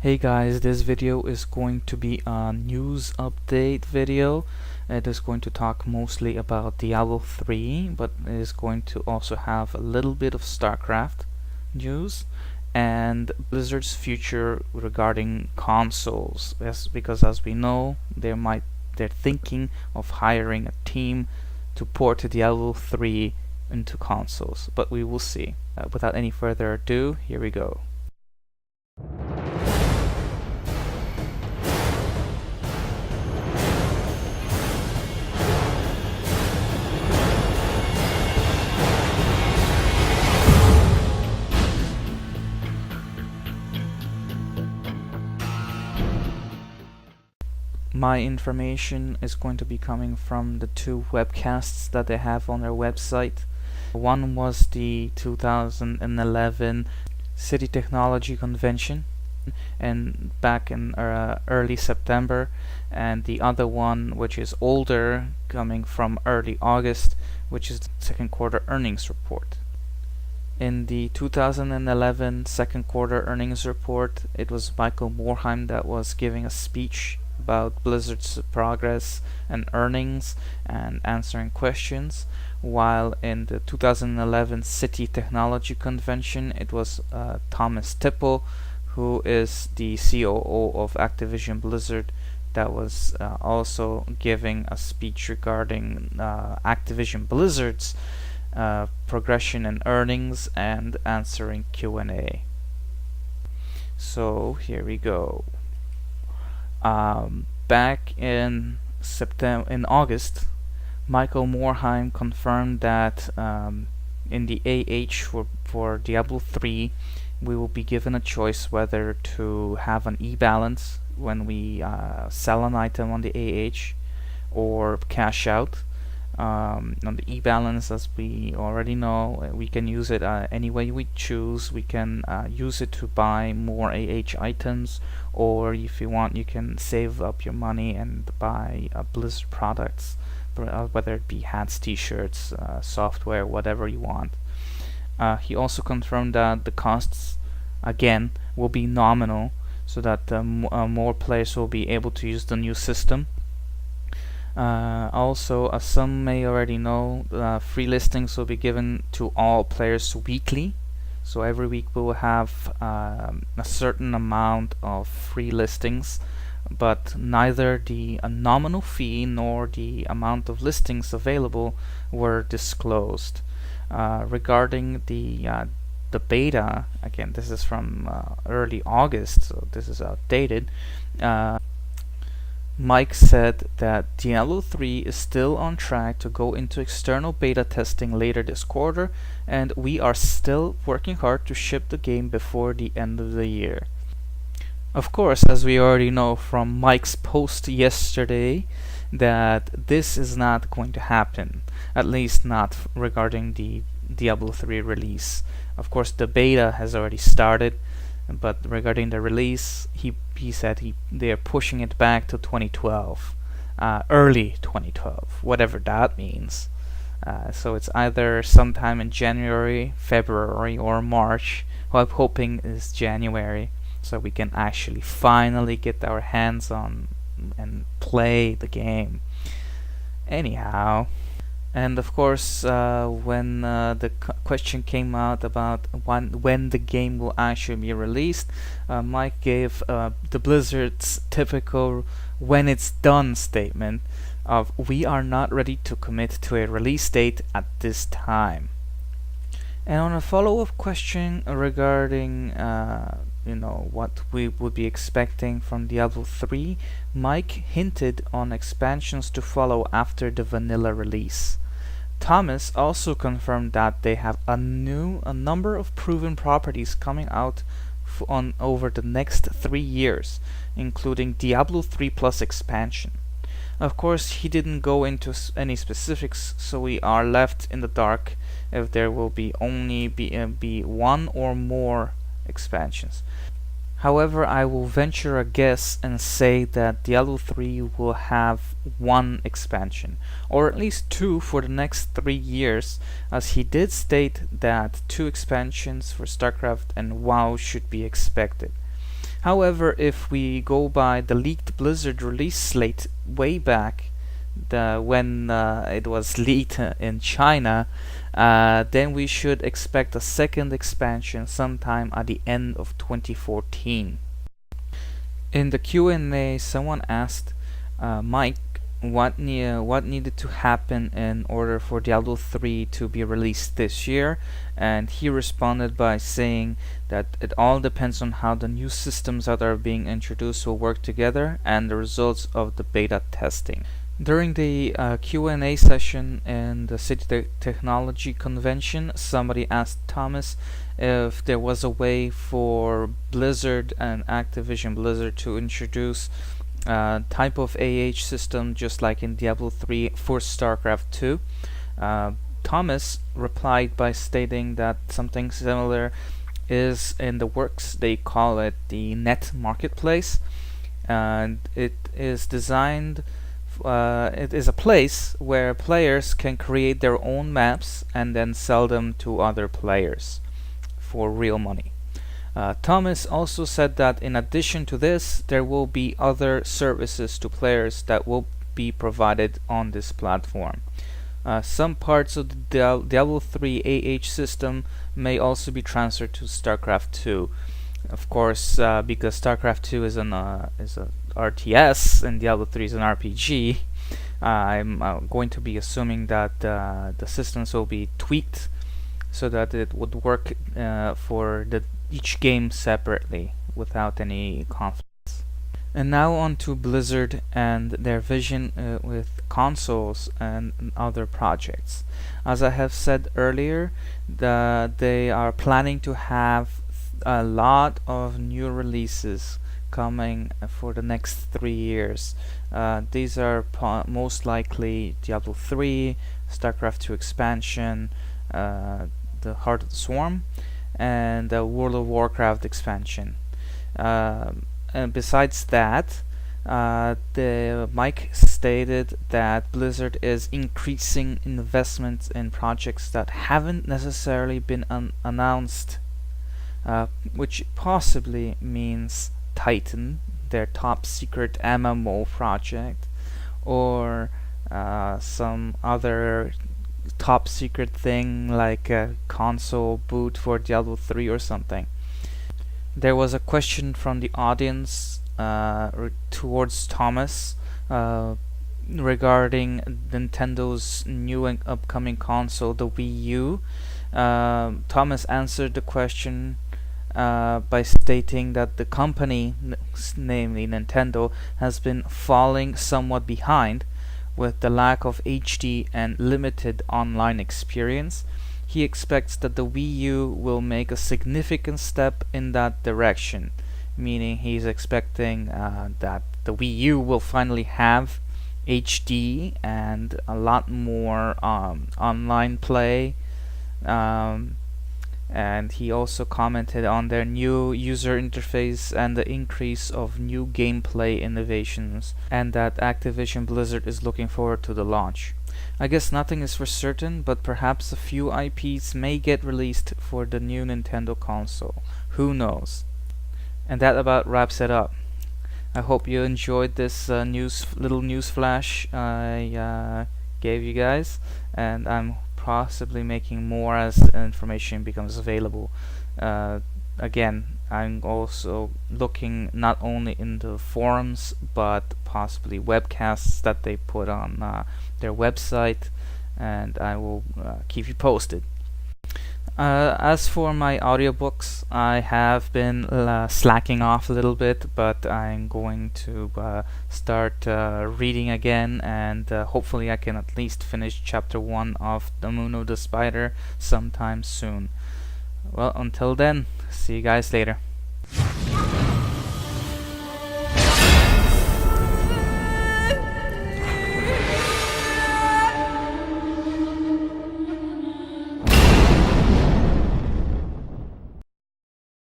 Hey guys, this video is going to be a news update video. It is going to talk mostly about Diablo 3, but it is going to also have a little bit of StarCraft news and Blizzard's future regarding consoles. Yes, because as we know, they're thinking of hiring a team to port Diablo 3 into consoles, but we will see. Without any further ado, here we go. My information is going to be coming from the two webcasts that they have on their website. One was the 2011 City Technology Convention and back in early September, and the other one, which is older, coming from early August, which is the second quarter earnings report. In the 2011 second quarter earnings report, it was Michael Morhaime that was giving a speech about Blizzard's progress and earnings and answering questions, while in the 2011 City Technology Convention it was Thomas Tipple, who is the COO of Activision Blizzard, that was also giving a speech regarding Activision Blizzard's progression in earnings and answering Q&A. So here we go. Back in August, Michael Morhaime confirmed that in the AH for Diablo 3, we will be given a choice whether to have an e-balance when we sell an item on the AH or cash out. On the e-balance, as we already know, we can use it any way we choose. We can use it to buy more AH items, or if you want, you can save up your money and buy Blizzard products, whether it be hats, t-shirts, software, whatever you want. He also confirmed that the costs, again, will be nominal, so that more players will be able to use the new system. Also, as some may already know, free listings will be given to all players weekly. So every week we will have a certain amount of free listings, but neither the nominal fee nor the amount of listings available were disclosed. Regarding the beta, again, this is from early August, so this is outdated. Mike said that Diablo 3 is still on track to go into external beta testing later this quarter, and we are still working hard to ship the game before the end of the year. Of course, as we already know from Mike's post yesterday, that this is not going to happen, at least not regarding the Diablo 3 release. Of course, the beta has already started, but regarding the release, he said they are pushing it back to 2012, early 2012, whatever that means. So it's either sometime in January, February, or March. Who I'm hoping is January, so we can actually finally get our hands on and play the game. Anyhow. And of course, when the question came out about when the game will actually be released, Mike gave the Blizzard's typical "when it's done" statement of "we are not ready to commit to a release date at this time." And on a follow-up question regarding what we would be expecting from Diablo 3, Mike hinted on expansions to follow after the vanilla release. Thomas also confirmed that they have a number of proven properties coming out over the next 3 years, including Diablo 3 Plus expansion. Of course, he didn't go into any specifics, so we are left in the dark if there will be one or more expansions. However, I will venture a guess and say that Diablo 3 will have one expansion, or at least two for the next 3 years, as he did state that 2 expansions for StarCraft and WoW should be expected. However, if we go by the leaked Blizzard release slate way back, when it was leaked in China, then we should expect a second expansion sometime at the end of 2014. In the Q&A, someone asked Mike what needed to happen in order for Diablo 3 to be released this year, and he responded by saying that it all depends on how the new systems that are being introduced will work together and the results of the beta testing. During the Q&A session in the City Technology Convention, somebody asked Thomas if there was a way for Blizzard and Activision Blizzard to introduce type of AH system just like in Diablo 3 for StarCraft 2. Thomas replied by stating that something similar is in the works. They call it the Net Marketplace, and it is designed it is a place where players can create their own maps and then sell them to other players for real money. Thomas also said that in addition to this, there will be other services to players that will be provided on this platform. Some parts of the Diablo 3 AH system may also be transferred to StarCraft 2. Of course, because StarCraft 2 is a RTS and Diablo 3 is an RPG, I'm going to be assuming that the systems will be tweaked so that it would work for each game separately without any conflicts. And now on to Blizzard and their vision with consoles and other projects. As I have said earlier, they are planning to have a lot of new releases coming for the next 3 years. These are most likely Diablo 3, StarCraft 2 expansion, the Heart of the Swarm, and the World of Warcraft expansion. And besides that, Mike stated that Blizzard is increasing investments in projects that haven't necessarily been announced, which possibly means Titan, their top secret MMO project, or some other top secret thing like a console boot for Diablo 3 or something. There was a question from the audience towards Thomas regarding Nintendo's new and upcoming console, the Wii U. Thomas answered the question by stating that the company, namely Nintendo, has been falling somewhat behind with the lack of HD and limited online experience. He expects that the Wii U will make a significant step in that direction, meaning he's expecting that the Wii U will finally have HD and a lot more online play. And he also commented on their new user interface and the increase of new gameplay innovations, and that Activision Blizzard is looking forward to the launch. I guess nothing is for certain, but perhaps a few IPs may get released for the new Nintendo console. Who knows? And that about wraps it up. I hope you enjoyed this little news flash I gave you guys, and I'm possibly making more as information becomes available. Again, I'm also looking not only in the forums but possibly webcasts that they put on their website, and I will keep you posted. As for my audiobooks, I have been slacking off a little bit, but I'm going to start reading again, and hopefully I can at least finish chapter 1 of The Moon of the Spider sometime soon. Well, until then, see you guys later.